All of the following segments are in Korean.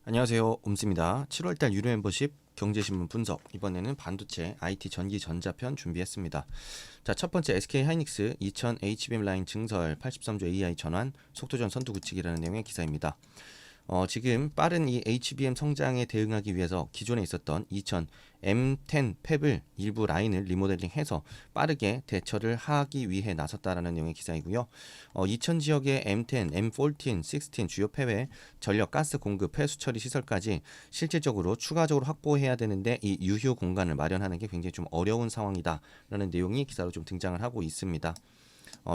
안녕하세요. 옴스입니다. 7월달 유료 멤버십 경제신문 분석, 이번에는 반도체 IT 전기 전자편 준비했습니다. 자, 첫 번째 SK 하이닉스 2000 HBM 라인 증설 83조 AI 전환 속도전 선두 굳히기라는 내용의 기사입니다. 지금 빠른 이 HBM 성장에 대응하기 위해서 기존에 있었던 2000 M10 팹을 일부 라인을 리모델링해서 빠르게 대처를 하기 위해 나섰다라는 내용의 기사이고요. 2000 지역의 M10, M14, 16 주요 팹의 전력 가스 공급 폐수 처리 시설까지 실질적으로 추가적으로 확보해야 되는데 이 유휴 공간을 마련하는 게 굉장히 좀 어려운 상황이다라는 내용이 기사로 좀 등장을 하고 있습니다.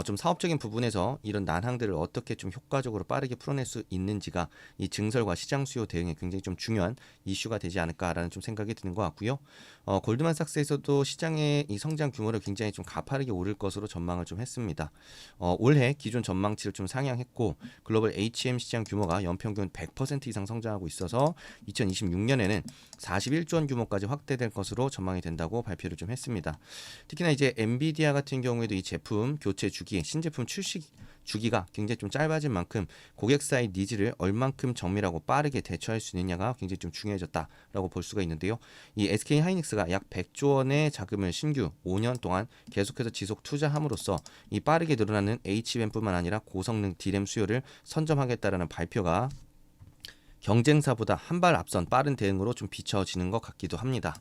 좀 사업적인 부분에서 이런 난항들을 어떻게 좀 효과적으로 빠르게 풀어낼 수 있는지가 이 증설과 시장 수요 대응에 굉장히 좀 중요한 이슈가 되지 않을까라는 좀 생각이 드는 것 같고요. 골드만삭스에서도 시장의 이 성장 규모를 굉장히 좀 가파르게 오를 것으로 전망을 좀 했습니다. 올해 기존 전망치를 좀 상향했고 글로벌 HM 시장 규모가 연평균 100% 이상 성장하고 있어서 2026년에는 41조 원 규모까지 확대될 것으로 전망이 된다고 발표를 좀 했습니다. 특히나 이제 엔비디아 같은 경우에도 이 제품 교체 주기, 신제품 출시 주기가 굉장히 좀 짧아진 만큼 고객사의 니즈를 얼만큼 정밀하고 빠르게 대처할 수 있느냐가 굉장히 좀 중요해졌다라고 볼 수가 있는데요. 이 SK 하이닉스가 약 100조 원의 자금을 신규 5년 동안 계속해서 지속 투자함으로써 이 빠르게 늘어나는 HBM뿐만 아니라 고성능 D램 수요를 선점하겠다라는 발표가 경쟁사보다 한 발 앞선 빠른 대응으로 좀 비춰지는 것 같기도 합니다.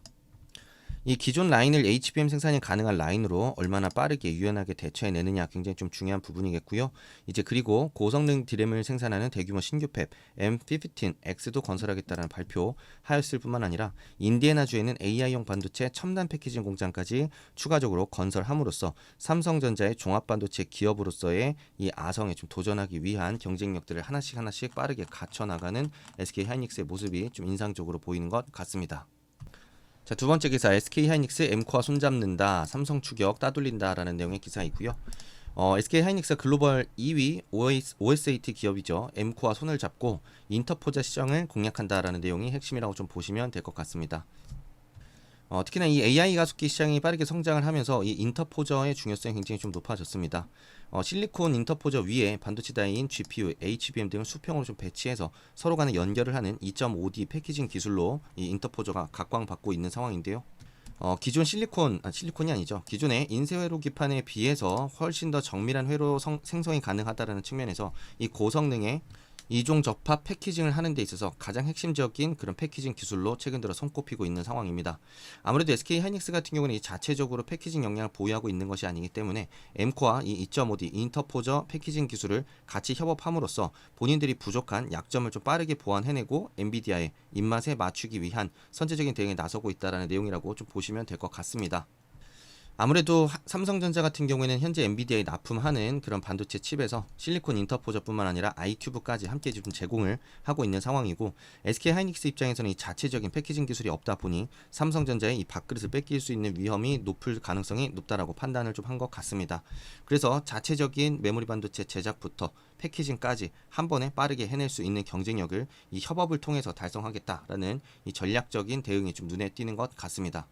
이 기존 라인을 HBM 생산이 가능한 라인으로 얼마나 빠르게 유연하게 대처해내느냐 굉장히 좀 중요한 부분이겠고요. 이제 그리고 고성능 D램을 생산하는 대규모 신규 팹 M15X도 건설하겠다는 발표하였을 뿐만 아니라 인디애나주에는 AI용 반도체 첨단 패키징 공장까지 추가적으로 건설함으로써 삼성전자의 종합반도체 기업으로서의 이 아성에 좀 도전하기 위한 경쟁력들을 하나씩 빠르게 갖춰나가는 SK 하이닉스의 모습이 좀 인상적으로 보이는 것 같습니다. 자, 두 번째 기사 SK 하이닉스 M코어 손잡는다, 삼성 추격 따돌린다라는 내용의 기사이고요. SK 하이닉스 글로벌 2위 OSAT 기업이죠. M코어 손을 잡고 인터포자 시장을 공략한다라는 내용이 핵심이라고 좀 보시면 될 것 같습니다. 특히나 이 AI 가속기 시장이 빠르게 성장을 하면서 이 인터포저의 중요성이 굉장히 좀 높아졌습니다. 실리콘 인터포저 위에 반도체 다이인 GPU, HBM 등을 수평으로 좀 배치해서 서로 간에 연결을 하는 2.5D 패키징 기술로 이 인터포저가 각광받고 있는 상황인데요. 기존 실리콘이 아니죠. 기존의 인쇄 회로 기판에 비해서 훨씬 더 정밀한 회로 생성이 가능하다는 측면에서 이 고성능의 이종 접합 패키징을 하는 데 있어서 가장 핵심적인 그런 패키징 기술로 최근 들어 손꼽히고 있는 상황입니다. 아무래도 SK 하이닉스 같은 경우는 이 자체적으로 패키징 역량을 보유하고 있는 것이 아니기 때문에 M코어와 이 2.5D 인터포저 패키징 기술을 같이 협업함으로써 본인들이 부족한 약점을 좀 빠르게 보완해내고 엔비디아의 입맛에 맞추기 위한 선제적인 대응에 나서고 있다는 내용이라고 좀 보시면 될 것 같습니다. 아무래도 삼성전자 같은 경우에는 현재 엔비디아에 납품하는 그런 반도체 칩에서 실리콘 인터포저뿐만 아니라 아이큐브까지 함께 좀 제공을 하고 있는 상황이고, SK 하이닉스 입장에서는 이 자체적인 패키징 기술이 없다 보니 삼성전자의 이 밥그릇을 뺏길 수 있는 위험이 높을 가능성이 높다라고 판단을 좀 한 것 같습니다. 그래서 자체적인 메모리 반도체 제작부터 패키징까지 한 번에 빠르게 해낼 수 있는 경쟁력을 이 협업을 통해서 달성하겠다라는 이 전략적인 대응이 좀 눈에 띄는 것 같습니다.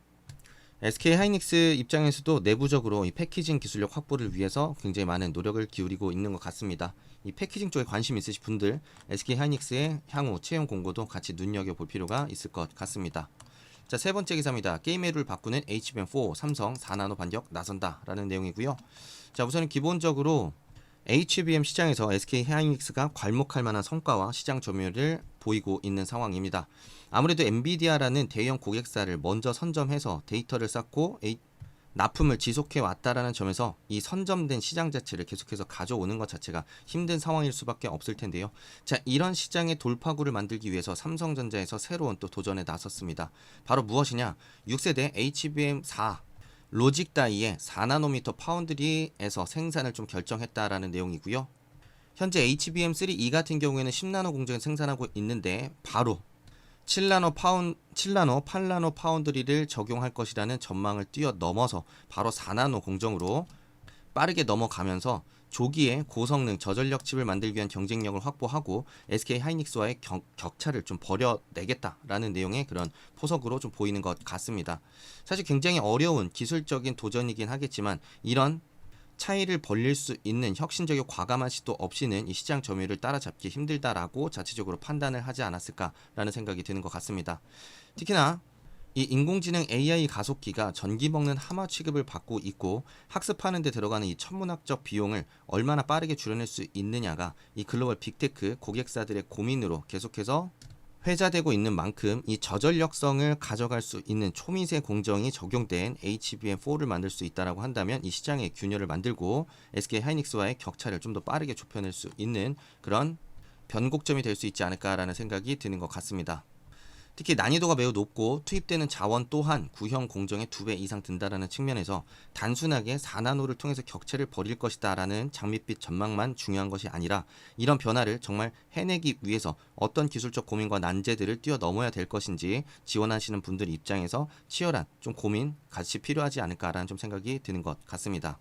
SK 하이닉스 입장에서도 내부적으로 이 패키징 기술력 확보를 위해서 굉장히 많은 노력을 기울이고 있는 것 같습니다. 이 패키징 쪽에 관심 있으신 분들 SK 하이닉스의 향후 채용 공고도 같이 눈여겨볼 필요가 있을 것 같습니다. 자, 세 번째 기사입니다. 게임 룰을 바꾸는 HBM4 삼성 4나노 반격 나선다라는 내용이고요. 자, 우선은 기본적으로 HBM 시장에서 SK 하이닉스가 괄목할 만한 성과와 시장 점유율을 보이고 있는 상황입니다. 아무래도 엔비디아라는 대형 고객사를 먼저 선점해서 데이터를 쌓고 납품을 지속해 왔다라는 점에서 이 선점된 시장 자체를 계속해서 가져오는 것 자체가 힘든 상황일 수밖에 없을 텐데요. 자, 이런 시장의 돌파구를 만들기 위해서 삼성전자에서 새로운 또 도전에 나섰습니다. 바로 무엇이냐? 6세대 HBM4 로직 다이의 4나노미터 파운드리에서 생산을 좀 결정했다라는 내용이고요. 현재 HBM3E 같은 경우에는 10나노 공정에 생산하고 있는데 바로 7나노 8나노 파운드리를 적용할 것이라는 전망을 뛰어넘어서 바로 4나노 공정으로 빠르게 넘어가면서 조기에 고성능 저전력 칩을 만들기 위한 경쟁력을 확보하고 SK 하이닉스와의 격차를 좀 버려내겠다라는 내용의 그런 포석으로 좀 보이는 것 같습니다. 사실 굉장히 어려운 기술적인 도전이긴 하겠지만 이런 차이를 벌릴 수 있는 혁신적이고 과감한 시도 없이는 이 시장 점유율을 따라잡기 힘들다라고 자체적으로 판단을 하지 않았을까라는 생각이 드는 것 같습니다. 특히나 이 인공지능 AI 가속기가 전기 먹는 하마 취급을 받고 있고 학습하는 데 들어가는 이 천문학적 비용을 얼마나 빠르게 줄여낼 수 있느냐가 이 글로벌 빅테크 고객사들의 고민으로 계속해서 회자되고 있는 만큼 이 저전력성을 가져갈 수 있는 초미세 공정이 적용된 HBM4를 만들 수 있다라고 한다면 이 시장의 균열을 만들고 SK 하이닉스와의 격차를 좀 더 빠르게 좁혀낼 수 있는 그런 변곡점이 될 수 있지 않을까라는 생각이 드는 것 같습니다. 특히 난이도가 매우 높고 투입되는 자원 또한 구형 공정의 2배 이상 든다라는 측면에서 단순하게 4나노를 통해서 격차를 벌일 것이다라는 장밋빛 전망만 중요한 것이 아니라 이런 변화를 정말 해내기 위해서 어떤 기술적 고민과 난제들을 뛰어넘어야 될 것인지 지원하시는 분들 입장에서 치열한 좀 고민 같이 필요하지 않을까라는 좀 생각이 드는 것 같습니다.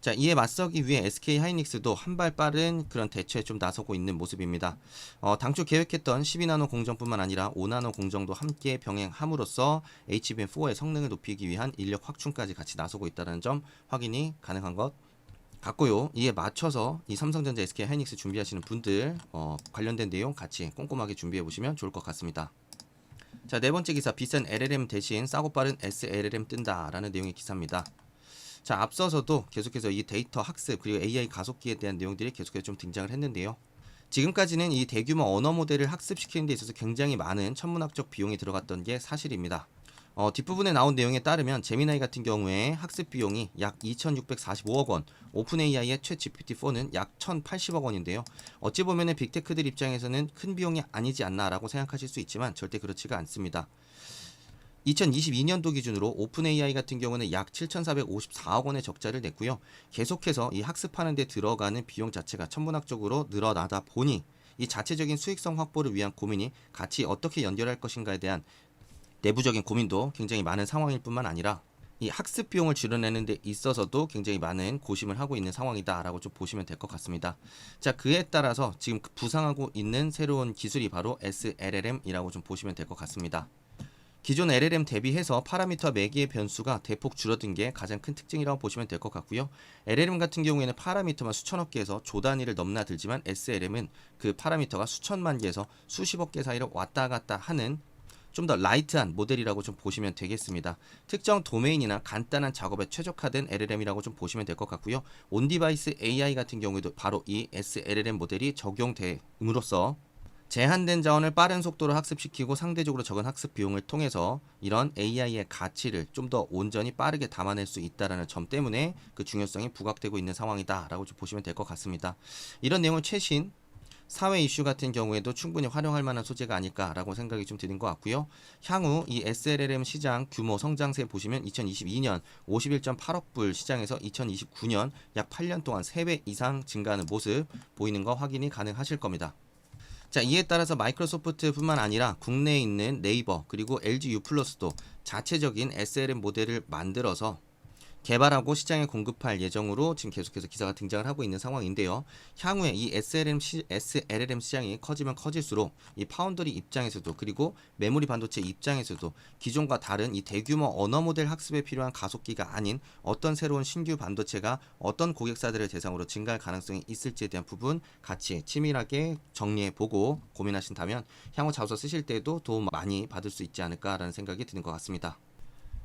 자, 이에 맞서기 위해 SK 하이닉스도 한 발 빠른 그런 대처에 좀 나서고 있는 모습입니다. 당초 계획했던 12나노 공정뿐만 아니라 5나노 공정도 함께 병행함으로써 HBM4의 성능을 높이기 위한 인력 확충까지 같이 나서고 있다는 점 확인이 가능한 것 같고요. 이에 맞춰서 이 삼성전자 SK 하이닉스 준비하시는 분들 관련된 내용 같이 꼼꼼하게 준비해 보시면 좋을 것 같습니다. 자, 네 번째 기사, 비싼 LLM 대신 싸고 빠른 SLLM 뜬다라는 내용의 기사입니다. 자, 앞서서도 계속해서 이 데이터 학습 그리고 AI 가속기에 대한 내용들이 계속해서 좀 등장을 했는데요. 지금까지는 이 대규모 언어 모델을 학습시키는 데 있어서 굉장히 많은 천문학적 비용이 들어갔던 게 사실입니다. 뒷부분에 나온 내용에 따르면 제미나이 같은 경우에 학습 비용이 약 2,645억 원, 오픈 AI의 챗 GPT-4는 약 1,080억 원인데요. 어찌 보면 빅테크들 입장에서는 큰 비용이 아니지 않나라고 생각하실 수 있지만 절대 그렇지가 않습니다. 2022년도 기준으로 오픈 AI 같은 경우는 약 7,454억 원의 적자를 냈고요. 계속해서 이 학습하는 데 들어가는 비용 자체가 천문학적으로 늘어나다 보니 이 자체적인 수익성 확보를 위한 고민이 같이 어떻게 연결할 것인가에 대한 내부적인 고민도 굉장히 많은 상황일 뿐만 아니라 이 학습 비용을 줄여내는 데 있어서도 굉장히 많은 고심을 하고 있는 상황이다라고 좀 보시면 될 것 같습니다. 자, 그에 따라서 지금 부상하고 있는 새로운 기술이 바로 SLLM이라고 좀 보시면 될 것 같습니다. 기존 LLM 대비해서 파라미터 매기의 변수가 대폭 줄어든 게 가장 큰 특징이라고 보시면 될 것 같고요. LLM 같은 경우에는 파라미터만 수천억 개에서 조 단위를 넘나들지만 SLM은 그 파라미터가 수천만 개에서 수십억 개 사이로 왔다 갔다 하는 좀 더 라이트한 모델이라고 좀 보시면 되겠습니다. 특정 도메인이나 간단한 작업에 최적화된 LLM이라고 좀 보시면 될 것 같고요. 온디바이스 AI 같은 경우에도 바로 이 SLLM 모델이 적용됨으로써 제한된 자원을 빠른 속도로 학습시키고 상대적으로 적은 학습 비용을 통해서 이런 AI의 가치를 좀 더 온전히 빠르게 담아낼 수 있다는 점 때문에 그 중요성이 부각되고 있는 상황이다라고 좀 보시면 될 것 같습니다. 이런 내용을 최신 사회 이슈 같은 경우에도 충분히 활용할 만한 소재가 아닐까라고 생각이 좀 드는 것 같고요. 향후 이 SLLM 시장 규모 성장세 보시면 2022년 51.8억 불 시장에서 2029년 약 8년 동안 3배 이상 증가하는 모습 보이는 거 확인이 가능하실 겁니다. 자, 이에 따라서 마이크로소프트뿐만 아니라 국내에 있는 네이버 그리고 LG U+도 자체적인 SLM 모델을 만들어서 개발하고 시장에 공급할 예정으로 지금 계속해서 기사가 등장을 하고 있는 상황인데요. 향후에 이 SLLM 시장이 커지면 커질수록 이 파운더리 입장에서도 그리고 메모리 반도체 입장에서도 기존과 다른 이 대규모 언어 모델 학습에 필요한 가속기가 아닌 어떤 새로운 신규 반도체가 어떤 고객사들을 대상으로 증가할 가능성이 있을지에 대한 부분 같이 치밀하게 정리해보고 고민하신다면 향후 자소서 쓰실 때도 도움 많이 받을 수 있지 않을까라는 생각이 드는 것 같습니다.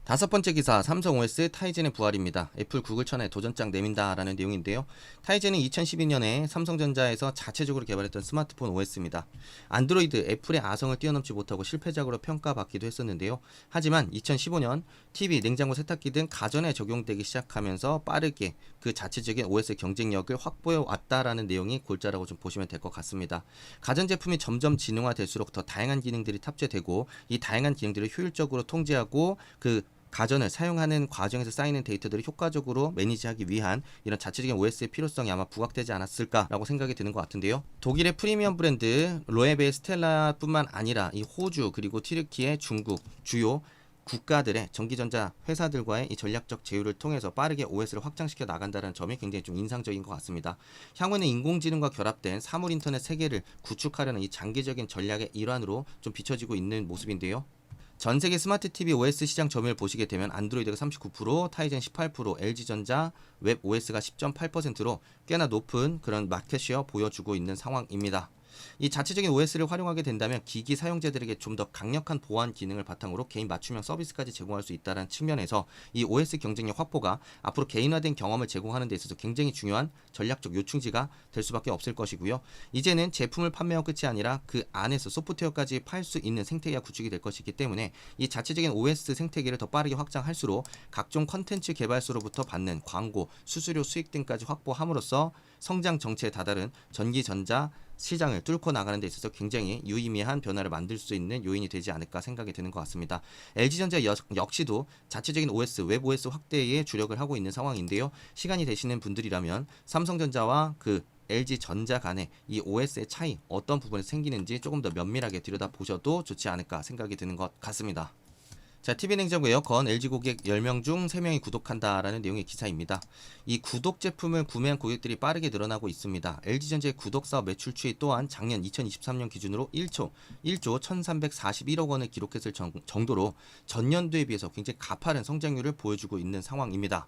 다섯 번째 기사, 삼성 OS 타이젠의 부활입니다. 애플 구글 천하에 도전장 내민다라는 내용인데요. 타이젠은 2012년에 삼성전자에서 자체적으로 개발했던 스마트폰 OS입니다. 안드로이드, 애플의 아성을 뛰어넘지 못하고 실패작으로 평가받기도 했었는데요. 하지만 2015년 TV, 냉장고, 세탁기 등 가전에 적용되기 시작하면서 빠르게 그 자체적인 OS 경쟁력을 확보해 왔다라는 내용이 골자라고 좀 보시면 될 것 같습니다. 가전제품이 점점 진흥화될수록 더 다양한 기능들이 탑재되고 이 다양한 기능들을 효율적으로 통제하고 그 가전을 사용하는 과정에서 쌓이는 데이터들을 효과적으로 매니지하기 위한 이런 자체적인 OS의 필요성이 아마 부각되지 않았을까라고 생각이 드는 것 같은데요. 독일의 프리미엄 브랜드 로에베 스텔라뿐만 아니라 이 호주 그리고 튀르키예, 중국 주요 국가들의 전기전자 회사들과의 이 전략적 제휴를 통해서 빠르게 OS를 확장시켜 나간다는 점이 굉장히 좀 인상적인 것 같습니다. 향후에는 인공지능과 결합된 사물 인터넷 세계를 구축하려는 이 장기적인 전략의 일환으로 좀 비춰지고 있는 모습인데요. 전 세계 스마트 TV OS 시장 점유율 보시게 되면 안드로이드가 39%, 타이젠 18%, LG전자, 웹 OS가 10.8%로 꽤나 높은 그런 마켓쉐어 보여주고 있는 상황입니다. 이 자체적인 OS를 활용하게 된다면 기기 사용자들에게 좀 더 강력한 보안 기능을 바탕으로 개인 맞춤형 서비스까지 제공할 수 있다는 측면에서 이 OS 경쟁력 확보가 앞으로 개인화된 경험을 제공하는 데 있어서 굉장히 중요한 전략적 요충지가 될 수밖에 없을 것이고요. 이제는 제품을 판매하고 끝이 아니라 그 안에서 소프트웨어까지 팔 수 있는 생태계가 구축이 될 것이기 때문에 이 자체적인 OS 생태계를 더 빠르게 확장할수록 각종 컨텐츠 개발수로부터 받는 광고, 수수료 수익 등까지 확보함으로써 성장 정체에 다다른 전기전자 시장을 뚫고 나가는 데 있어서 굉장히 유의미한 변화를 만들 수 있는 요인이 되지 않을까 생각이 드는 것 같습니다. LG전자 역시도 자체적인 OS, 웹 OS 확대에 주력을 하고 있는 상황인데요. 시간이 되시는 분들이라면 삼성전자와 그 LG전자 간의 이 OS의 차이 어떤 부분에서 생기는지 조금 더 면밀하게 들여다보셔도 좋지 않을까 생각이 드는 것 같습니다. 자, TV 냉장고 에어컨 LG 고객 10명 중 3명이 구독한다라는 내용의 기사입니다. 이 구독 제품을 구매한 고객들이 빠르게 늘어나고 있습니다. LG전자의 구독 사업 매출 추이 또한 작년 2023년 기준으로 1조 1341억 원을 기록했을 정도로 전년도에 비해서 굉장히 가파른 성장률을 보여주고 있는 상황입니다.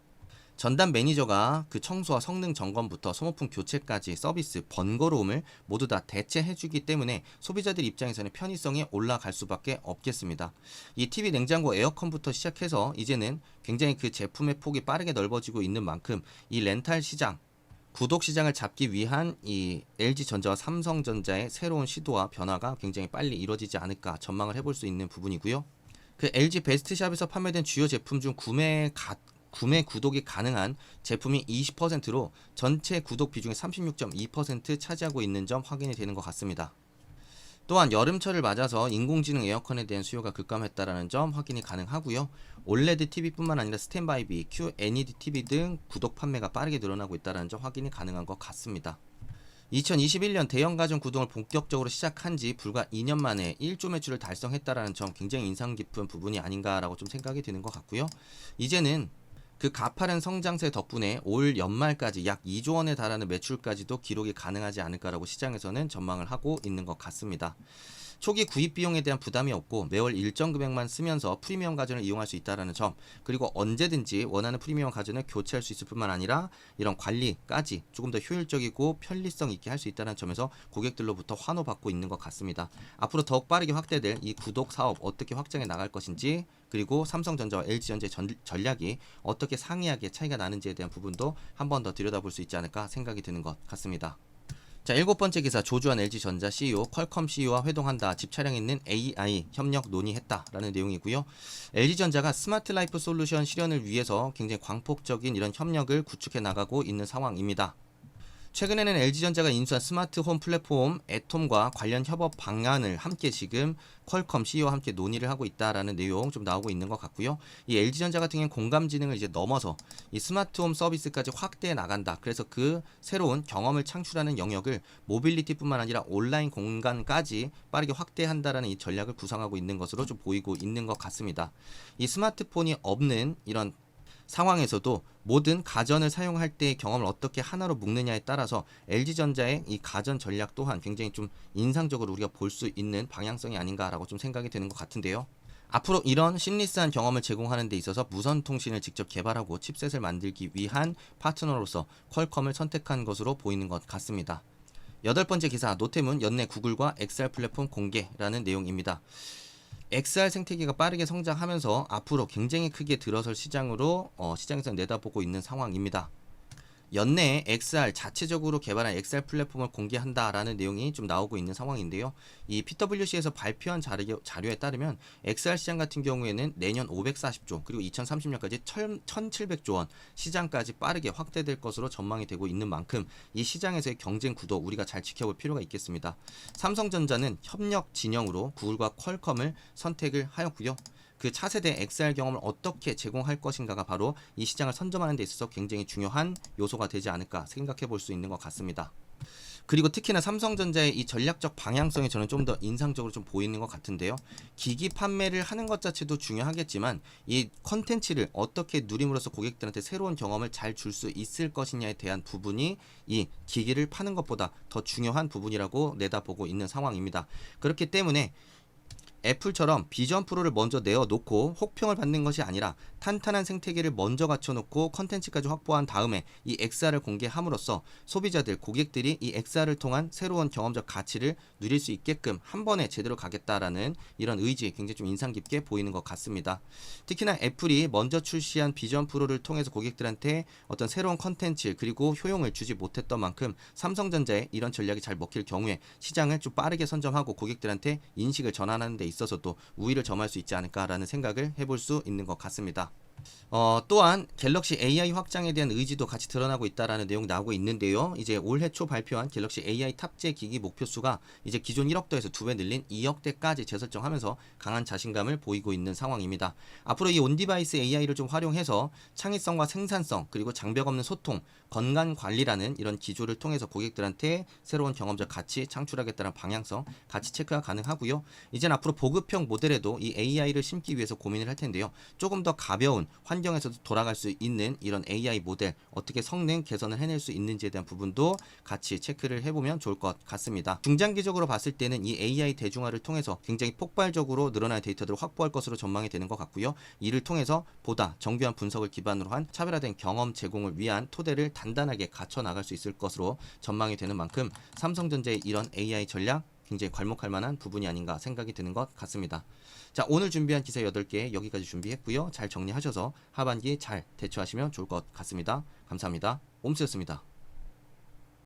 전담 매니저가 그 청소와 성능 점검부터 소모품 교체까지 서비스, 번거로움을 모두 다 대체해주기 때문에 소비자들 입장에서는 편의성이 올라갈 수밖에 없겠습니다. 이 TV 냉장고 에어컨부터 시작해서 이제는 굉장히 그 제품의 폭이 빠르게 넓어지고 있는 만큼 이 렌탈 시장, 구독 시장을 잡기 위한 이 LG전자와 삼성전자의 새로운 시도와 변화가 굉장히 빨리 이루어지지 않을까 전망을 해볼 수 있는 부분이고요. 그 LG 베스트샵에서 판매된 주요 제품 중 구매 구독이 가능한 제품이 20%로 전체 구독 비중의 36.2% 차지하고 있는 점 확인이 되는 것 같습니다. 또한 여름철을 맞아서 인공지능 에어컨에 대한 수요가 급감했다는 점 확인이 가능하고요. 올레드 TV뿐만 아니라 스탠바이비, QLED TV 등 구독 판매가 빠르게 늘어나고 있다는 점 확인이 가능한 것 같습니다. 2021년 대형 가전 구동을 본격적으로 시작한 지 불과 2년 만에 1조 매출을 달성했다는 점 굉장히 인상 깊은 부분이 아닌가라고 좀 생각이 드는 것 같고요. 이제는 그 가파른 성장세 덕분에 올 연말까지 약 2조 원에 달하는 매출까지도 기록이 가능하지 않을까라고 시장에서는 전망을 하고 있는 것 같습니다. 초기 구입 비용에 대한 부담이 없고 매월 일정 금액만 쓰면서 프리미엄 가전을 이용할 수 있다는 점, 그리고 언제든지 원하는 프리미엄 가전을 교체할 수 있을 뿐만 아니라 이런 관리까지 조금 더 효율적이고 편리성 있게 할 수 있다는 점에서 고객들로부터 환호받고 있는 것 같습니다. 앞으로 더욱 빠르게 확대될 이 구독 사업 어떻게 확장해 나갈 것인지, 그리고 삼성전자와 LG전자의 전략이 어떻게 상이하게 차이가 나는지에 대한 부분도 한 번 더 들여다볼 수 있지 않을까 생각이 드는 것 같습니다. 자, 7번째 기사, 조주환 LG전자 CEO, 퀄컴 CEO와 회동한다. 집 차량에 있는 AI 협력 논의했다라는 내용이고요. LG전자가 스마트 라이프 솔루션 실현을 위해서 굉장히 광폭적인 이런 협력을 구축해 나가고 있는 상황입니다. 최근에는 LG전자가 인수한 스마트홈 플랫폼 애톰과 관련 협업 방안을 함께 지금 퀄컴 CEO와 함께 논의를 하고 있다라는 내용 좀 나오고 있는 것 같고요. 이 LG전자 같은 경우는 공감지능을 이제 넘어서 이 스마트홈 서비스까지 확대해 나간다. 그래서 그 새로운 경험을 창출하는 영역을 모빌리티뿐만 아니라 온라인 공간까지 빠르게 확대한다라는 이 전략을 구상하고 있는 것으로 좀 보이고 있는 것 같습니다. 이 스마트폰이 없는 이런 상황에서도 모든 가전을 사용할 때의 경험을 어떻게 하나로 묶느냐에 따라서 LG전자의 이 가전 전략 또한 굉장히 좀 인상적으로 우리가 볼 수 있는 방향성이 아닌가라고 좀 생각이 되는 것 같은데요. 앞으로 이런 심리스한 경험을 제공하는 데 있어서 무선 통신을 직접 개발하고 칩셋을 만들기 위한 파트너로서 퀄컴을 선택한 것으로 보이는 것 같습니다. 8번째 기사, 노태문 연내 구글과 XR 플랫폼 공개라는 내용입니다. XR 생태계가 빠르게 성장하면서 앞으로 굉장히 크게 들어설 시장으로 시장에서 내다보고 있는 상황입니다. 연내에 XR 자체적으로 개발한 XR 플랫폼을 공개한다라는 내용이 좀 나오고 있는 상황인데요. 이 PwC에서 발표한 자료에 따르면 XR 시장 같은 경우에는 내년 540조 그리고 2030년까지 1700조 원 시장까지 빠르게 확대될 것으로 전망이 되고 있는 만큼 이 시장에서의 경쟁 구도 우리가 잘 지켜볼 필요가 있겠습니다. 삼성전자는 협력 진영으로 구글과 퀄컴을 선택을 하였고요. 그 차세대 XR 경험을 어떻게 제공할 것인가가 바로 이 시장을 선점하는 데 있어서 굉장히 중요한 요소가 되지 않을까 생각해 볼 수 있는 것 같습니다. 그리고 특히나 삼성전자의 이 전략적 방향성이 저는 좀 더 인상적으로 좀 보이는 것 같은데요. 기기 판매를 하는 것 자체도 중요하겠지만 이 컨텐츠를 어떻게 누림으로써 고객들한테 새로운 경험을 잘 줄 수 있을 것이냐에 대한 부분이 이 기기를 파는 것보다 더 중요한 부분이라고 내다보고 있는 상황입니다. 그렇기 때문에 애플처럼 비전 프로를 먼저 내어놓고 혹평을 받는 것이 아니라 탄탄한 생태계를 먼저 갖춰놓고 컨텐츠까지 확보한 다음에 이 XR을 공개함으로써 소비자들, 고객들이 이 XR을 통한 새로운 경험적 가치를 누릴 수 있게끔 한 번에 제대로 가겠다라는 이런 의지 굉장히 좀 인상 깊게 보이는 것 같습니다. 특히나 애플이 먼저 출시한 비전 프로를 통해서 고객들한테 어떤 새로운 컨텐츠 그리고 효용을 주지 못했던 만큼 삼성전자의 이런 전략이 잘 먹힐 경우에 시장을 좀 빠르게 선점하고 고객들한테 인식을 전환하는 데 있어서도 우위를 점할 수 있지 않을까라는 생각을 해볼 수 있는 것 같습니다. 또한 갤럭시 AI 확장에 대한 의지도 같이 드러나고 있다라는 내용 나오고 있는데요. 이제 올해 초 발표한 갤럭시 AI 탑재 기기 목표수가 이제 기존 1억 대에서 2배 늘린 2억 대까지 재설정하면서 강한 자신감을 보이고 있는 상황입니다. 앞으로 이 온디바이스 AI를 좀 활용해서 창의성과 생산성 그리고 장벽 없는 소통, 건강 관리라는 이런 기조를 통해서 고객들한테 새로운 경험적 가치 창출하겠다는 방향성 가치 체크가 가능하고요. 이젠 앞으로 보급형 모델에도 이 AI를 심기 위해서 고민을 할 텐데요. 조금 더 가벼운 환경에서도 돌아갈 수 있는 이런 AI 모델 어떻게 성능 개선을 해낼 수 있는지에 대한 부분도 같이 체크를 해보면 좋을 것 같습니다. 중장기적으로 봤을 때는 이 AI 대중화를 통해서 굉장히 폭발적으로 늘어나는 데이터들을 확보할 것으로 전망이 되는 것 같고요. 이를 통해서 보다 정교한 분석을 기반으로 한 차별화된 경험 제공을 위한 토대를 단단하게 갖춰 나갈 수 있을 것으로 전망이 되는 만큼 삼성전자의 이런 AI 전략 굉장히 괄목할 만한 부분이 아닌가 생각이 드는 것 같습니다. 자, 오늘 준비한 기사 8개 여기까지 준비했고요. 잘 정리하셔서 하반기 잘 대처하시면 좋을 것 같습니다. 감사합니다. 옴스였습니다.